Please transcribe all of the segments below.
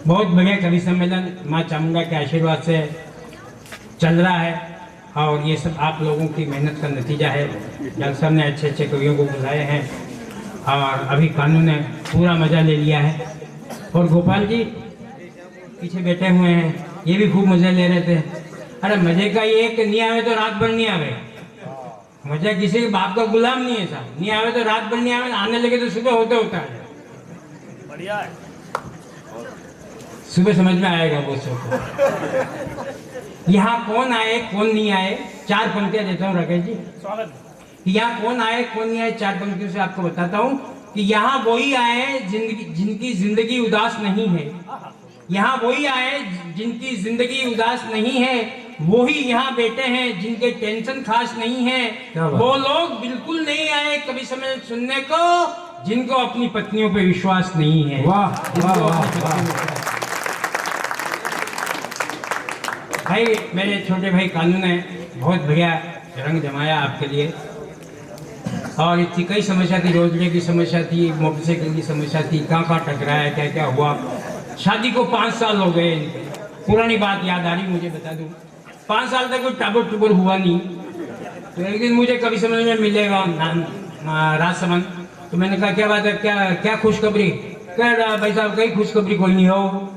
बहुत बढ़िया कवि सम्मेलन माँ चामुंडा के आशीर्वाद से चल रहा है और ये सब आप लोगों की मेहनत का नतीजा है। जल सर ने अच्छे अच्छे कवियों को बुलाए हैं और अभी कानू ने पूरा मज़ा ले लिया है और गोपाल जी पीछे बैठे हुए हैं, ये भी खूब मज़े ले रहे थे। अरे मज़े का ये कि नहीं आवे तो रात भर नहीं आवे, मज़ा किसी के बाप का गुलाम नहीं है साहब। नहीं आवे तो रात भर नहीं आवे, आने लगे तो सुबह होते होता है। बढ़िया है, सुबह समझ में आएगा वो सब। यहाँ कौन आए कौन नहीं आए, चार पंक्तियां देता हूँ राकेश जी। स्वागत। यहाँ कौन आए कौन नहीं आए, चार पंक्तियों से आपको बताता हूँ कि यहाँ वही आए जिनकी जिंदगी उदास नहीं है। यहाँ वही आए जिनकी जिंदगी उदास नहीं है, वही यहाँ बैठे हैं जिनके टेंशन खास नहीं है। वो लोग बिल्कुल नहीं आए कभी सम्मेलन सुनने को जिनको अपनी पत्नियों पे विश्वास नहीं है। वाह वाह वाह वाह। भाई मेरे छोटे भाई कानू ने बहुत बढ़िया रंग जमाया आपके लिए और इतनी कई समस्या थी, रोजगार की समस्या थी, मोटरसाइकिल की समस्या थी, कहाँ टकराया, क्या क्या हुआ। शादी को 5 साल हो गए, पुरानी बात याद आ रही मुझे, बता दूं 5 साल तक कोई टाबर टूबर हुआ नहीं। तो एक दिन मुझे कभी समझ में मिलेगा राजसमंद, तो मैंने कहा क्या बात है, क्या खुशखबरी। कह रहा भाई साहब कहीं खुशखबरी कोई नहीं हो।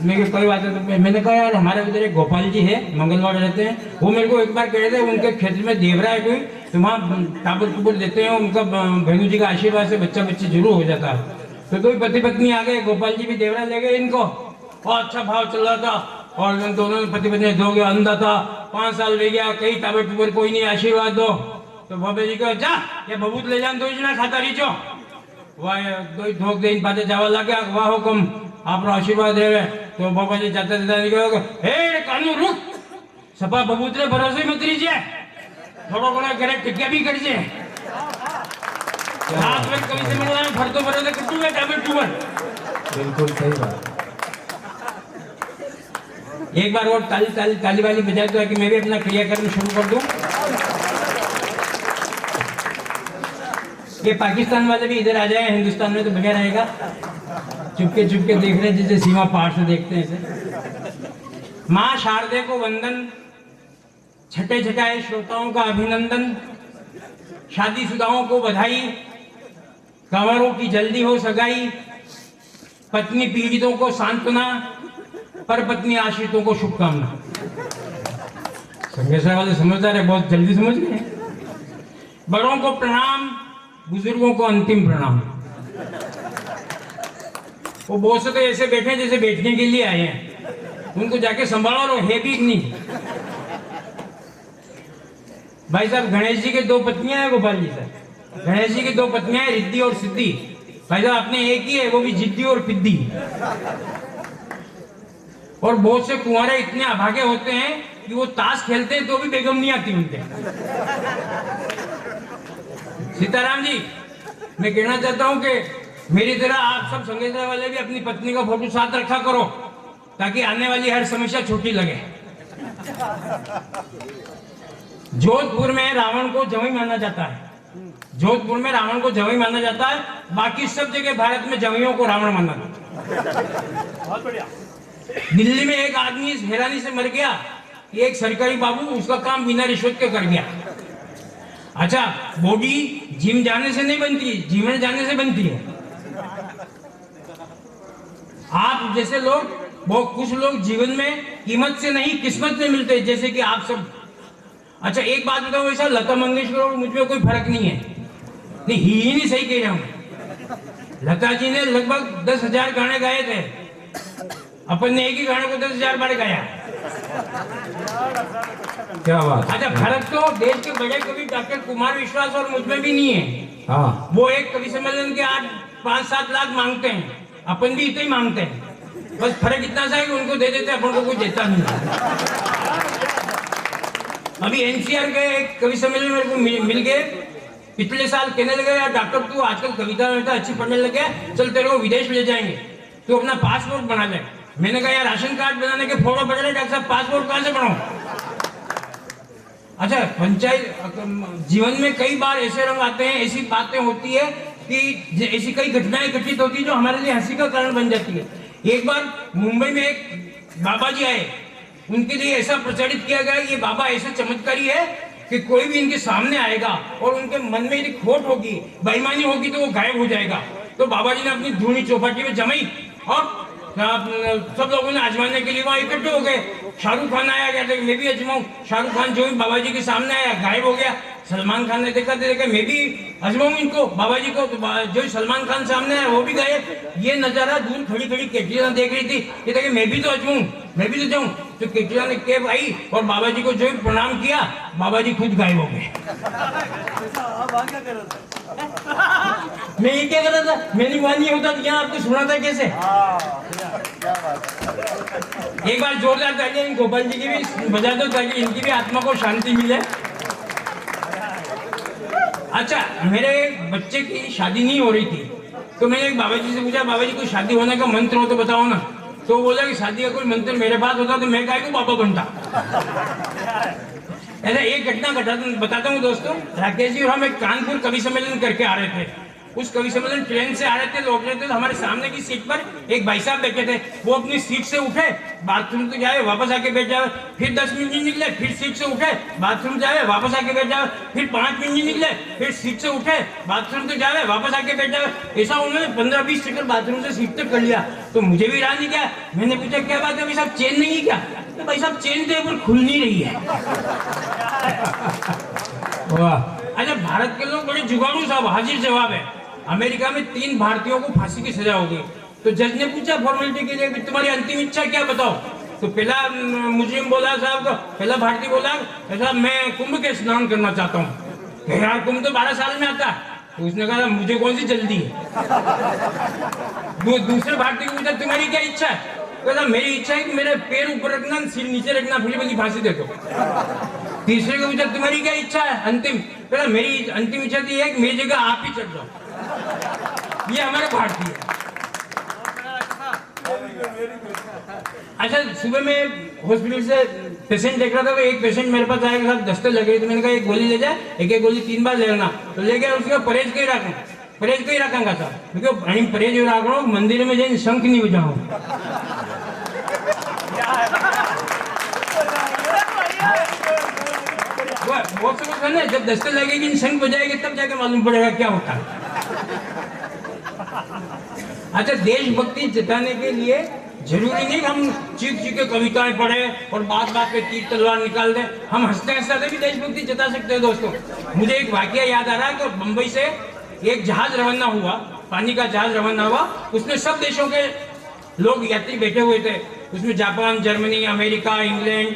मेरे कोई बात है, तो मैंने कहा यार हमारे उधर एक गोपाल जी है, मंगलवार रहते हैं, वो मेरे को एक बार कह रहे थे उनके क्षेत्र में देवरा है कोई, तो वहाँ टाबर टूबर देते हैं, उनका भेणु जी का आशीर्वाद से बच्चा बच्ची जरूर हो जाता है। तो कोई पति पत्नी आ गए, गोपाल जी भी देवरा ले गए इनको और अच्छा भाव चल रहा था और दोनों पति पत्नी दो गया, अंधा था, 5 साल रह गया, कई टाबर टूबर कोई नहीं, आशीर्वाद दो। तो बाबा जी कहा जा ये बबूत ले जान, दो जना खाता रही चो वाह दो ठोक दे पाते जावा लगे, वाह हुकुम आपनो आशीर्वाद है। तो बाबा जी जाते जाते हे कानू रुक, सपा बबूतरे भरोसे मत रहीजे, थोड़ो घणो घरे टिक्या भी करजे। रात में कभी से मिलना है फरतो भरोसे कटू है टाबर टूबर। बिल्कुल सही बात। एक बार और ताली ताली ताली वाली बजाए तो है कि मैं भी अपना क्रियाकर्म शुरू कर दूं। ये पाकिस्तान वाले भी इधर आ जाए हिंदुस्तान में तो बढ़िया रहेगा। चुपके चुपके देख रहे जैसे सीमा पार से देखते हैं ऐसे। माँ शारदे को वंदन, छठे छठाए श्रोताओं का अभिनंदन, शादीशुदाओं को बधाई, कंवरों की जल्दी हो सगाई, पत्नी पीड़ितों को सांत्वना, पर पत्नी आश्रितों को शुभकामना। संगेश्वर वाले समझदार है, बहुत जल्दी समझ गए। बड़ों को प्रणाम, बुजुर्गों को अंतिम प्रणाम। वो बहुत से तो ऐसे बैठे जैसे बैठने के लिए आए हैं, उनको जाके संभालो और है भी नहीं। भाई साहब गणेश जी के 2 पत्नियां हैं गोपाल जी साहब, गणेश जी की 2 पत्नियां हैं रिद्धि और सिद्धि। भाई साहब अपने एक ही है, वो भी जिद्दी और पिद्दी। और बहुत से कुंवारे इतने अभागे होते हैं कि वो ताश खेलते हैं तो भी बेगम नहीं आती उनके। सीताराम जी मैं कहना चाहता हूं कि मेरी तरह आप सब संगेश्वर वाले भी अपनी पत्नी का फोटो साथ रखा करो ताकि आने वाली हर समस्या छोटी लगे। जोधपुर में रावण को जवाई माना जाता है, जोधपुर में रावण को जवाई माना जाता है, बाकी सब जगह भारत में जवाइयों को रावण माना जाता है। बहुत बढ़िया। दिल्ली में एक आदमी इस हैरानी से मर गया कि एक सरकारी बाबू उसका काम बिना रिश्वत के कर गया। अच्छा बॉडी जिम जाने से नहीं बनती, जिम में जाने से बनती है। आप जैसे लोग, वो कुछ लोग जीवन में कीमत से नहीं किस्मत से मिलते, जैसे कि आप सब। अच्छा एक बात बताओ, ऐसा लता मंगेशकर और मुझ में कोई फर्क नहीं है, नहीं ही नहीं सही कह रहा हूं। लता जी ने लगभग 10,000 गाने गाए थे, अपन ने एक ही गाने को 10,000 बार गाया। क्या बात। अच्छा फर्क तो देश के बड़े कवि डॉक्टर कुमार विश्वास और मुझ में भी नहीं है। हाँ वो एक कवि सम्मेलन के 8-5-7 लाख मांगते हैं, अपन भी इतना ही मांगते हैं। बस फर्क इतना सा है कि उनको दे देते हैं, अपन को कोई देता नहीं। अभी एनसीआर के एक कवि सम्मेलन मेरे को मिल गए पिछले साल, कहने लगे यार डॉक्टर तू आजकल कविता अच्छी पढ़ने लगे, चल तेरे को विदेश ले जाएंगे, तू अपना पासपोर्ट बना ले। मैंने कहा यार राशन कार्ड बनाने के फोटो पड़ रहे डॉक्टर साहब, पासपोर्ट कहां से बनाऊं। अच्छा पंचायत जीवन में कई बार ऐसे रंग आते हैं, ऐसी बातें होती है कि ऐसी कई घटनाएं घटित होती है जो हमारे लिए हंसी का कारण बन जाती है। एक बार मुंबई में एक बाबा जी आए, उनके लिए ऐसा प्रचारित किया गया ये बाबा ऐसे चमत्कारी है कि कोई भी इनके सामने आएगा और उनके मन में यदि खोट होगी, बेईमानी होगी तो वो गायब हो जाएगा। तो बाबा जी ने अपनी धूनी चौपाटी में जमाई और सब लोगों ने आजमाने के लिए वहां इकट्ठे हो गए। शाहरुख खान आया, गया मैं भी आजमाऊं। शाहरुख खान जो बाबा जी के सामने आया गायब हो गया। सलमान खान ने देखा मैं भी आजमाऊं इनको, बाबा जी को। तो जो सलमान खान सामने आया वो भी गायब। ये नजारा दूर खड़ी खड़ी कैटरीना देख रही थी, ये देखे मैं भी तो आजमाऊं, मैं भी तो जाऊं। तो कैटरीना ने कैब आई और बाबा जी को जो प्रणाम किया, बाबा जी खुद गायब हो गए। मैं ये क्या कर रहा था, मैंने वहां नहीं होता तो यहाँ आपको सुना था कैसे। एक बार जोरदार तालियां इन गोपाल जी की भी बजा दो ताकि इनकी भी आत्मा को शांति मिले। अच्छा, मेरे बच्चे की शादी नहीं हो रही थी, तो मैंने एक बाबा जी से पूछा, बाबा जी कोई शादी होने का मंत्र हो तो बताओ ना। तो वो बोला कि शादी का कोई मंत्र मेरे पास होता तो मैं काहे को बाबा बनता। ऐसा एक घटना बताता हूँ दोस्तों। राकेश जी और हम एक कानपुर कवि सम्मेलन करके आ रहे थे। उस कवि सम्मेलन ट्रेन से आ रहे थे, लौट रहे थे, तो हमारे सामने की सीट पर एक भाई साहब बैठे थे। वो अपनी सीट से उठे, बाथरूम तो जाए, वापस आके बैठ जाए, फिर 10 मिनट निकले, फिर सीट से उठे, बाथरूम जाए, वापस आके बैठ जाए, फिर 5 मिनट निकले, फिर सीट से उठे, बाथरूम तो जाए, वापस आके बैठ जाए। ऐसा उन्होंने 15-20 चक्कर बाथरूम से सीट तक कर लिया। तो मुझे भी राह नहीं गया। मैंने पूछा क्या बात है भाई साहब, चेन नहीं है क्या? तो भाई साहब चेन थे पर खुल नहीं रही है। अच्छा, भारत के लोग बड़े जुगाड़ू साहब, हाजिर जवाब है। अमेरिका में 3 भारतीयों को फांसी की सजा हो गई। तो जज ने पूछा फॉर्मेलिटी के लिए, तुम्हारी अंतिम इच्छा क्या बताओ। तो पहला मुस्लिम बोला साहब, पहला भारतीय बोला साहब मैं कुंभ के स्नान करना चाहता हूँ। यार कुंभ तो 12 साल में आता। तो उसने कहा मुझे कौन सी जल्दी है। दूसरे भारतीय को पूछा तुम्हारी क्या इच्छा है। तो मेरी इच्छा है कि मेरे पैर ऊपर रखना, सिर नीचे रखना, फिर मेरी फांसी दे दो। तीसरे को पूछा तुम्हारी क्या इच्छा है अंतिम। मेरी अंतिम इच्छा थी है कि मेरी जगह आप ही चढ़ जाओ। ये हमारे भारतीय है। अच्छा, सुबह में हॉस्पिटल से पेशेंट देख रहा था, तो एक पेशेंट मेरे पास आएगा, साहब दस्ते लग रही। तो मैंने कहा एक गोली ले जाए, एक गोली 3 बार ले लेना। तो ले गया, उसका परहेज कहीं रखूं, परहेज कहीं रखा साहब, क्योंकि परहेज रख रहा हूँ, मंदिर में जाए शंख नहीं बजाऊं। वो समझ है ना, जब दस्ते लगेगी शंख बजाएगी तब जाके मालूम पड़ेगा क्या होता है। अच्छा, देशभक्ति जताने के लिए जरूरी नहीं हम चीख चीख के कविताएं पढ़े और बात बात पे तीर तलवार निकाल दे। हम हंसते हंसते भी देशभक्ति जता सकते हैं दोस्तों। मुझे एक वाकया याद आ रहा है कि बंबई से एक जहाज रवाना हुआ, पानी का जहाज रवाना हुआ। उसमें सब देशों के लोग यात्री बैठे हुए थे। उसमें Japan, Germany, America, England,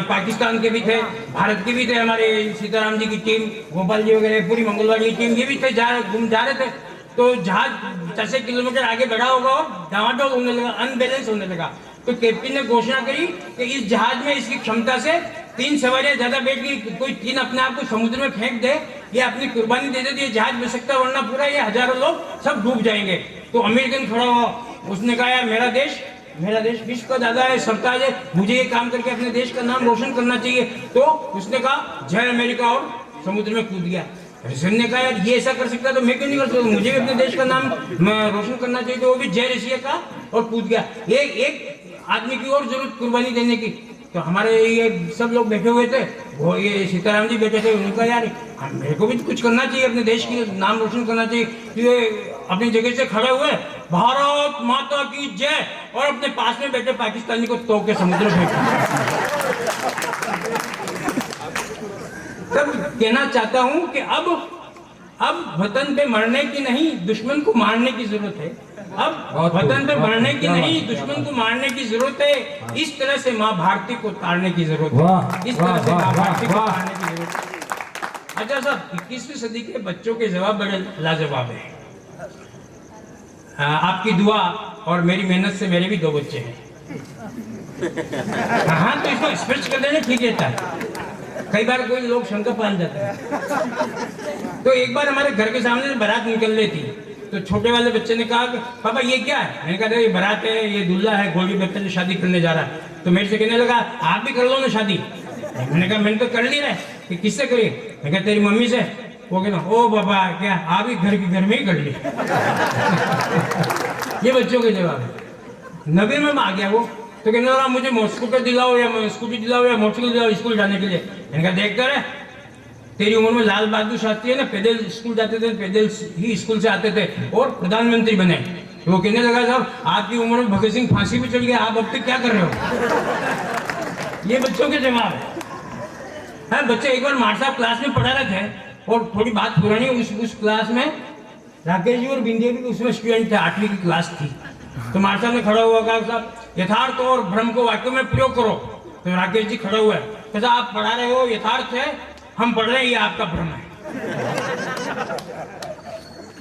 Pakistan के भी थे, भारत के भी थे। हमारे सीताराम जी की टीम, गोपाल जी वगैरह, पूरी मंगलवाड़ी की टीम, ये भी थे, घूम जा रहे थे। तो जहाज 4 किलोमीटर आगे बढ़ा होगा और डामाडोल होने लगा, अनबैलेंस होने लगा। तो कैप्टन ने घोषणा करी कि इस जहाज में इसकी क्षमता से 3 सवारियां ज्यादा बैठ गई, कोई 3 अपने आप को समुद्र में फेंक दे या अपनी कुर्बानी दे दे तो ये जहाज बच सकता, वरना पूरा ये हजारों लोग सब डूब जाएंगे। तो अमेरिकन खड़ा हुआ, उसने कहा यार मेरा देश विश्व का दादा है, सरताज है, मुझे ये काम करके अपने देश का नाम रोशन करना चाहिए। तो उसने कहा जय अमेरिका और समुद्र में कूद गया। रशियन ने कहा यार ये ऐसा कर सकता है तो मैं क्यों नहीं कर सकता, मुझे भी अपने देश का नाम रोशन करना चाहिए। तो वो भी जय रशिया का और कूद गया। एक आदमी की और जरूरत कुर्बानी देने की। तो हमारे ये सब लोग बैठे हुए थे, वो ये सीताराम जी बैठे थे, उनका यार मेरे को भी कुछ करना चाहिए, अपने देश की नाम रोशन करना चाहिए। तो ये अपनी जगह से खड़े हुए भारत माता की जय और अपने पास में बैठे पाकिस्तानी को तोड़ के समुद्र में तब कहना चाहता हूं कि अब वतन पे मरने की नहीं, दुश्मन को मारने की जरूरत है। अब वतन पे मरने की नहीं, दुश्मन को मारने की जरूरत है। इस तरह से माँ भारती को तारने की जरूरत है। इस तरह से माँ भारती को तारने की जरूरत है। अच्छा साहब, 21वीं सदी के बच्चों के जवाब बड़े लाजवाब है। आपकी दुआ और मेरी मेहनत से मेरे भी 2 बच्चे हैं। हाँ, तो इसको स्पष्ट कर देना ठीक रहता है। कई बार कोई लोग शंका पाल जाते हैं। तो एक बार हमारे घर के सामने से बारात निकल रही थी, तो छोटे वाले बच्चे ने कहा कि पापा ये क्या है। मैंने कहा ये बारात है, ये दूल्हा है, गोल्डी बच्चे से शादी करने जा रहा है। तो मेरे से कहने लगा आप भी कर लो ना शादी। मैंने कहा मैंने तो कर ली है कि किससे करिए। मैंने कहा तेरी मम्मी से। वो कहना ओ बाबा क्या आप ही घर में ही कर लिए। ये बच्चों के जवाब है। नवीन में आ गया वो, तो कहने लगा मुझे मोटरसाइकिल दिलाओ या स्कूटी दिलाओ या मोटरसाइकिल दिलाओ स्कूल जाने के लिए। मैंने कहा देख कर तेरी उम्र में लाल बहादुर शास्त्री है ना, पैदल स्कूल जाते थे, पैदल ही स्कूल से आते थे और प्रधानमंत्री बने। तो वो कहने लगा साहब आपकी उम्र में भगत सिंह फांसी पे चढ़ गया, आप अब तक क्या कर रहे हो? ये बच्चों के जवाब है। बच्चे एक बार मार साहब क्लास में पढ़ा रहे थे और थोड़ी बात पुरानी, उस क्लास में राकेश जी और बिंदिया भी उसमें स्टूडेंट थे, 8वीं की क्लास थी। तो मार साहब ने खड़ा हुआ कहा साहब यथार्थ और भ्रम को वाक्य में प्रयोग करो। तो राकेश जी खड़े हुए कैसा आप पढ़ा रहे हो यथार्थ है, हम पढ़ रहे हैं ये आपका भ्रम है।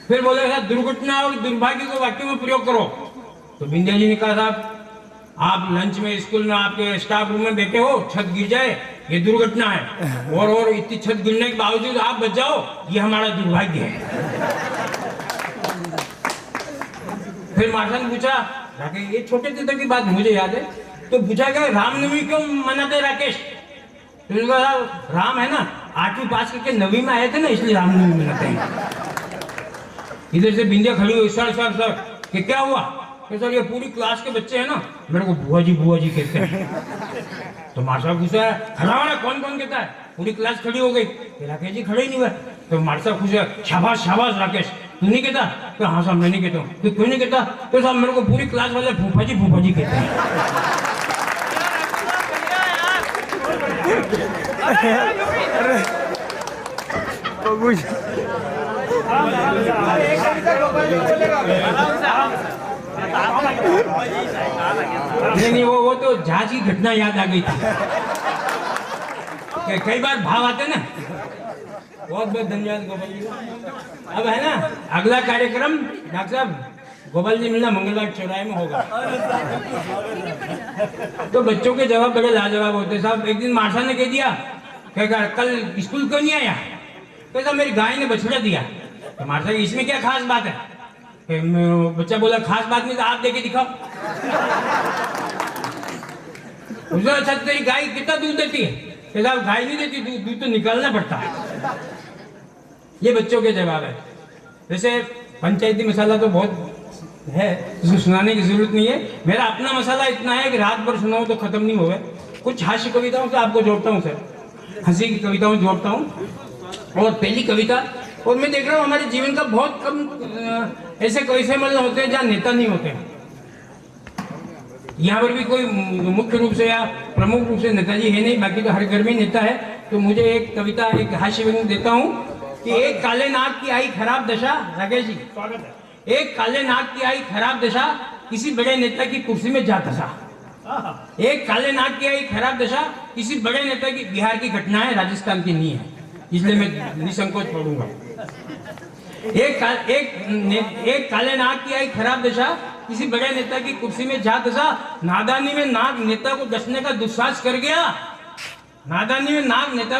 फिर बोले साहब दुर्घटना और दुर्भाग्य को वाक्य में प्रयोग करो। तो बिंदिया जी ने कहा साहब आप लंच में स्कूल में आपके स्टाफ रूम में बैठे हो, छत गिर जाए ये दुर्घटना है, और इतनी छत गिरने के बावजूद आप बच जाओ ये हमारा दुर्भाग्य है। फिर मास्टर ने पूछा राकेश, ये छोटे थे तक की बात मुझे याद है, तो पूछा क्या रामनवमी क्यों मनाते राकेश? तो उसने कहा राम है ना 8वीं पास करके 9वीं में आए थे ना, इसलिए रामनवमी मनाते हैं। इधर से बिंदिया खड़ी हुई सर कि क्या हुआ? तो सर ये पूरी क्लास के बच्चे हैं ना मेरे को बुआ जी कहते हैं। तो मास्टर पूछा खड़ा कौन कौन कहता है? पूरी क्लास खड़ी हो गई। राकेश जी खड़े ही नहीं हुए। तो मास्टर पूछा शाबाश राकेश तू नहीं कहता? तो हाँ साहब मैं नहीं कहता हूँ। तो क्यों नहीं कहता? तो साहब मेरे को पूरी क्लास वाले फूफा जी कहते हैं। नहीं वो तो जहाज की घटना याद आ गई थी। कई बार भाव आते ना। बहुत धन्यवाद गोपाल जी। अब है ना अगला कार्यक्रम डॉक्टर साहब गोपाल जी मिलना मंगलवार चौराहे में होगा। तो बच्चों के जवाब बड़े लाजवाब होते साहब। एक दिन मार्शा ने कह दिया क्या कल स्कूल क्यों नहीं आया? कैसा मेरी गाय ने बछड़ा दिया। तो मार्शा इसमें क्या खास बात है? बच्चा बोला खास बात नहीं तो आप देके दिखाओ। उसने अच्छा तेरी गाय कितना दूध देती है? साहब गाय नहीं देती, दूध तो निकालना पड़ता है। ये बच्चों के जवाब है। वैसे पंचायती मसाला तो बहुत है, इसको सुनाने की जरूरत नहीं है। मेरा अपना मसाला इतना है कि रात भर सुनाऊं तो खत्म नहीं होगा। कुछ हास्य कविताओं से आपको जोड़ता हूँ सर, हंसी की कविताओं जोड़ता हूँ। और पहली कविता, और मैं देख रहा हूँ हमारे जीवन का बहुत कम ऐसे कवि सम्मेलन होते हैं जहाँ नेता नहीं होते। यहाँ पर भी कोई मुख्य रूप से या प्रमुख रूप से नेताजी है नहीं, बाकी तो हर घर में नेता है। तो मुझे एक कविता एक हास्य व्यंग्य देता हूँ कि एक काले नाग की आई खराब दशा। राकेश जी स्वागत है। एक काले नाग की आई खराब दशा, किसी बड़े नेता की कुर्सी में जा धसा। एक काले नाग की आई खराब दशा, किसी बड़े नेता की, बिहार की घटना है, राजस्थान की नहीं है, इसलिए मैं निसंकोच पढ़ूंगा। एक काले नाग की आई खराब दशा, किसी बड़े नेता की कुर्सी में जा धसा। नादानी में नाग नेता को डसने का दुस्साहस कर गया। नादानी में नाग नेता